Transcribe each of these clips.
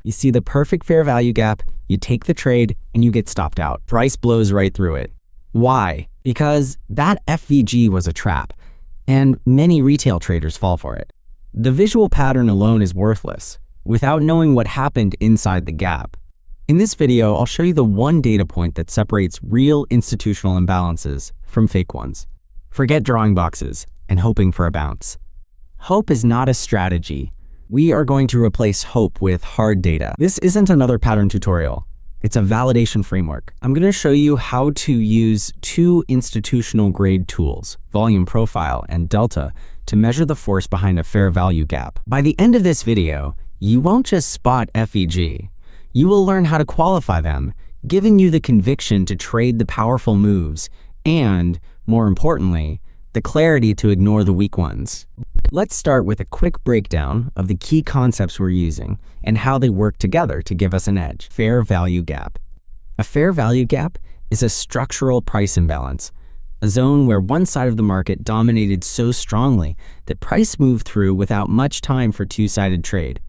You see the perfect fair value gap, you take the trade, and you get stopped out. Price blows right through it. Why? Because that FVG was a trap, and many retail traders fall for it. The visual pattern alone is worthless without knowing what happened inside the gap. In this video, I'll show you the one data point that separates real institutional imbalances from fake ones. Forget drawing boxes and hoping for a bounce. Hope is not a strategy. We are going to replace hope with hard data. This isn't another pattern tutorial. It's a validation framework. I'm going to show you how to use two institutional grade tools, volume profile and delta, to measure the force behind a fair value gap. By the end of this video, you won't just spot FVG. You will learn how to qualify them, giving you the conviction to trade the powerful moves and, more importantly, the clarity to ignore the weak ones. Let's start with a quick breakdown of the key concepts we're using and how they work together to give us an edge. Fair value gap. A fair value gap is a structural price imbalance, a zone where one side of the market dominated so strongly that price moved through without much time for two-sided trade.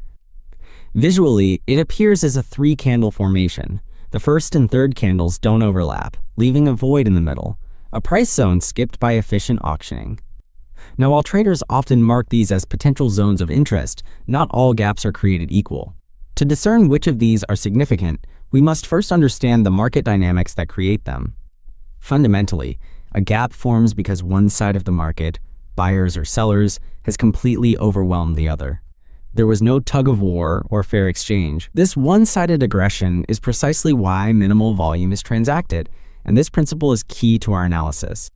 Visually, it appears as a three-candle formation. The first and third candles don't overlap, leaving a void in the middle, a price zone skipped by efficient auctioning. Now, while traders often mark these as potential zones of interest, not all gaps are created equal. To discern which of these are significant, we must first understand the market dynamics that create them. Fundamentally, a gap forms because one side of the market, buyers or sellers, has completely overwhelmed the other. There was no tug of war or fair exchange. This one-sided aggression is precisely why minimal volume is transacted, and this principle is key to our analysis.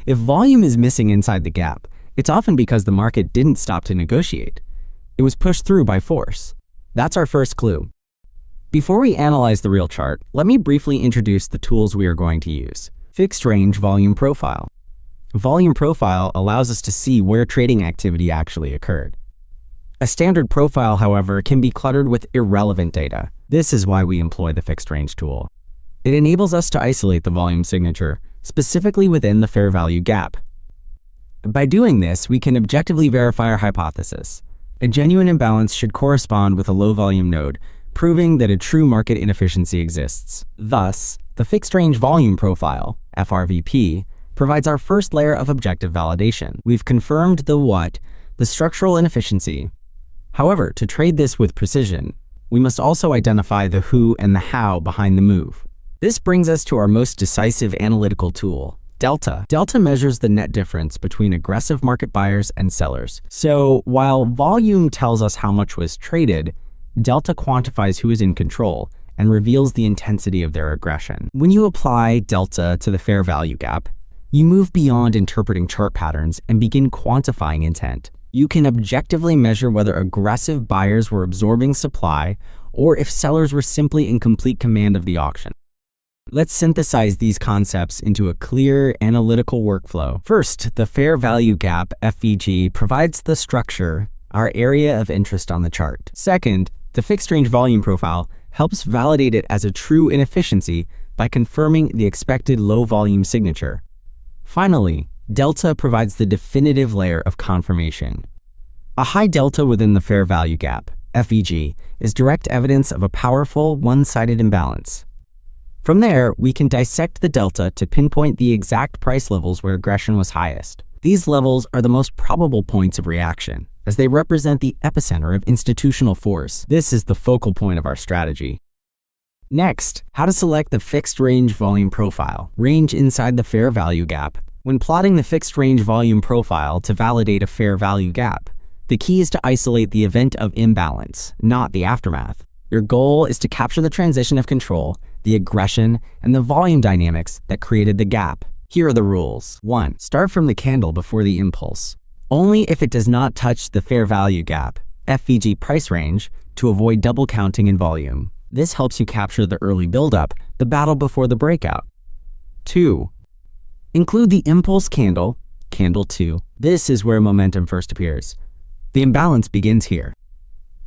If volume is missing inside the gap, it's often because the market didn't stop to negotiate. It was pushed through by force. That's our first clue. Before we analyze the real chart, let me briefly introduce the tools we are going to use. Fixed range volume profile. Volume profile allows us to see where trading activity actually occurred. A standard profile, however, can be cluttered with irrelevant data. This is why we employ the fixed range tool. It enables us to isolate the volume signature, specifically within the fair value gap. By doing this, we can objectively verify our hypothesis. A genuine imbalance should correspond with a low volume node, proving that a true market inefficiency exists. Thus, the fixed range volume profile, FRVP, provides our first layer of objective validation. We've confirmed the what, the structural inefficiency. However, to trade this with precision, we must also identify the who and the how behind the move. This brings us to our most decisive analytical tool, delta. Delta measures the net difference between aggressive market buyers and sellers. So while volume tells us how much was traded, delta quantifies who is in control and reveals the intensity of their aggression. When you apply delta to the fair value gap, you move beyond interpreting chart patterns and begin quantifying intent. You can objectively measure whether aggressive buyers were absorbing supply or if sellers were simply in complete command of the auction. Let's synthesize these concepts into a clear analytical workflow. First, the fair value gap, FVG, provides the structure, our area of interest on the chart. Second, the fixed range volume profile helps validate it as a true inefficiency by confirming the expected low volume signature. Finally, delta provides the definitive layer of confirmation. A high delta within the fair value gap, FVG, is direct evidence of a powerful one-sided imbalance. From there, we can dissect the delta to pinpoint the exact price levels where aggression was highest. These levels are the most probable points of reaction, as they represent the epicenter of institutional force. This is the focal point of our strategy. Next, how to select the fixed range volume profile, range inside the fair value gap. When plotting the fixed range volume profile to validate a fair value gap, the key is to isolate the event of imbalance, not the aftermath. Your goal is to capture the transition of control, the aggression, and the volume dynamics that created the gap. Here are the rules. 1. Start from the candle before the impulse. Only if it does not touch the fair value gap, FVG price range, to avoid double counting in volume. This helps you capture the early buildup, the battle before the breakout. 2. Include the impulse candle, candle 2. This is where momentum first appears. The imbalance begins here.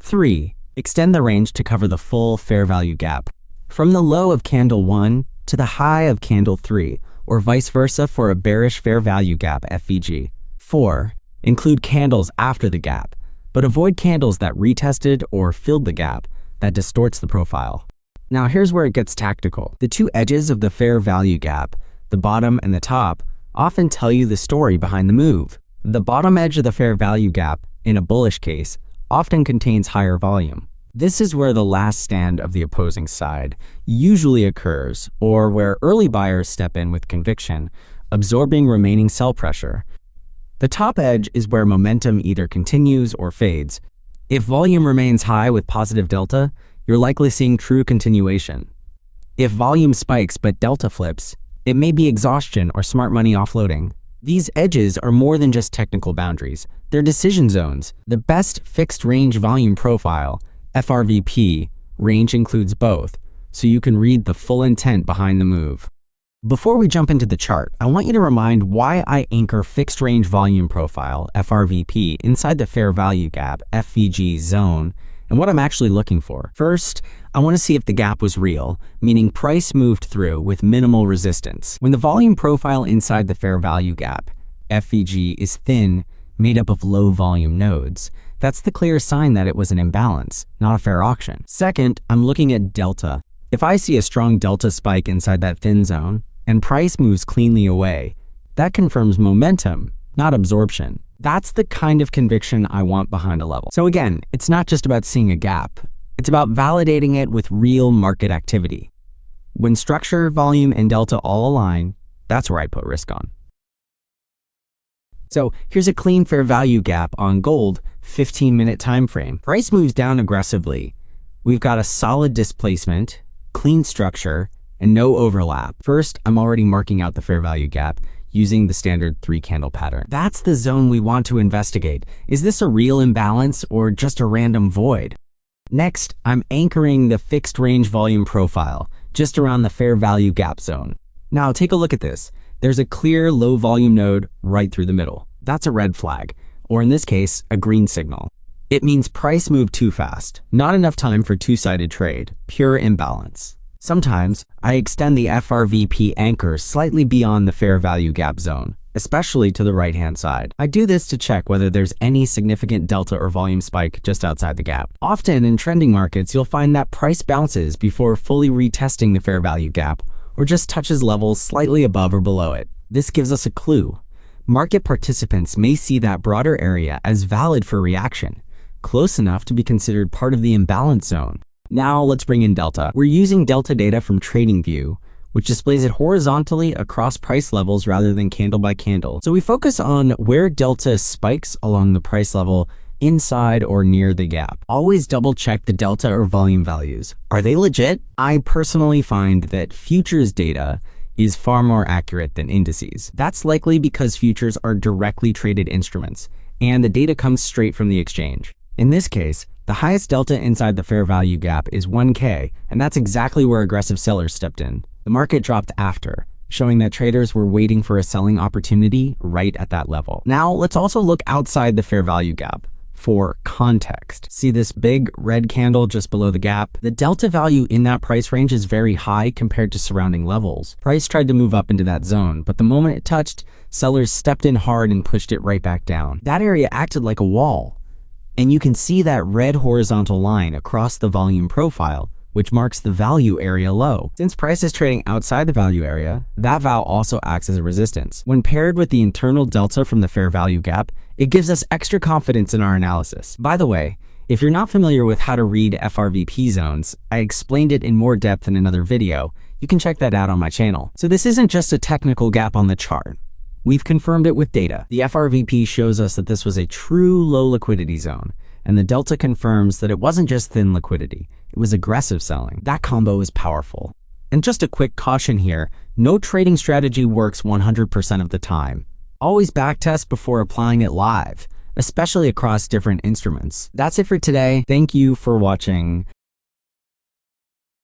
3. Extend the range to cover the full fair value gap, from the low of candle 1 to the high of candle 3, or vice versa for a bearish fair value gap FVG. 4. Include candles after the gap, but avoid candles that retested or filled the gap, that distorts the profile. Now here's where it gets tactical. The two edges of the fair value gap, the bottom and the top, often tell you the story behind the move. The bottom edge of the fair value gap, in a bullish case, often contains higher volume. This is where the last stand of the opposing side usually occurs, or where early buyers step in with conviction, absorbing remaining sell pressure. The top edge is where momentum either continues or fades. If volume remains high with positive delta, you're likely seeing true continuation. If volume spikes but delta flips, it may be exhaustion or smart money offloading. These edges are more than just technical boundaries. They're decision zones. The best fixed range volume profile, FRVP, range includes both, so you can read the full intent behind the move. Before we jump into the chart, I want you to remind why I anchor fixed range volume profile, FRVP, inside the fair value gap, FVG zone, and what I'm actually looking for. First, I want to see if the gap was real, meaning price moved through with minimal resistance. When the volume profile inside the fair value gap, FVG, is thin, made up of low volume nodes, that's the clear sign that it was an imbalance, not a fair auction. Second, I'm looking at delta. If I see a strong delta spike inside that thin zone, and price moves cleanly away, that confirms momentum, not absorption. That's the kind of conviction I want behind a level. So again, it's not just about seeing a gap. It's about validating it with real market activity. When structure, volume, and delta all align, that's where I put risk on. So here's a clean fair value gap on gold, 15-minute time frame. Price moves down aggressively. We've got a solid displacement, clean structure, and no overlap. First, I'm already marking out the fair value gap using the standard 3-candle pattern. That's the zone we want to investigate. Is this a real imbalance or just a random void? Next, I'm anchoring the fixed range volume profile just around the fair value gap zone. Now take a look at this. There's a clear low volume node right through the middle. That's a red flag, or in this case, a green signal. It means price moved too fast. Not enough time for two-sided trade, pure imbalance. Sometimes, I extend the FRVP anchor slightly beyond the fair value gap zone, especially to the right-hand side. I do this to check whether there's any significant delta or volume spike just outside the gap. Often in trending markets, you'll find that price bounces before fully retesting the fair value gap, or just touches levels slightly above or below it. This gives us a clue. Market participants may see that broader area as valid for reaction, close enough to be considered part of the imbalance zone. Now let's bring in delta. We're using delta data from TradingView, which displays it horizontally across price levels rather than candle by candle. So we focus on where delta spikes along the price level inside or near the gap. Always double check the delta or volume values. Are they legit? I personally find that futures data is far more accurate than indices. That's likely because futures are directly traded instruments, and the data comes straight from the exchange. In this case, the highest delta inside the fair value gap is 1K, and that's exactly where aggressive sellers stepped in. The market dropped after, showing that traders were waiting for a selling opportunity right at that level. Now, let's also look outside the fair value gap for context. See this big red candle just below the gap? The delta value in that price range is very high compared to surrounding levels. Price tried to move up into that zone, but the moment it touched, sellers stepped in hard and pushed it right back down. That area acted like a wall. And you can see that red horizontal line across the volume profile, which marks the value area low. Since price is trading outside the value area, that val also acts as a resistance. When paired with the internal delta from the fair value gap, it gives us extra confidence in our analysis. By the way, if you're not familiar with how to read FRVP zones, I explained it in more depth in another video. You can check that out on my channel. So this isn't just a technical gap on the chart. We've confirmed it with data. The FRVP shows us that this was a true low liquidity zone, and the delta confirms that it wasn't just thin liquidity, it was aggressive selling. That combo is powerful. And just a quick caution here, no trading strategy works 100% of the time. Always backtest before applying it live, especially across different instruments. That's it for today. Thank you for watching.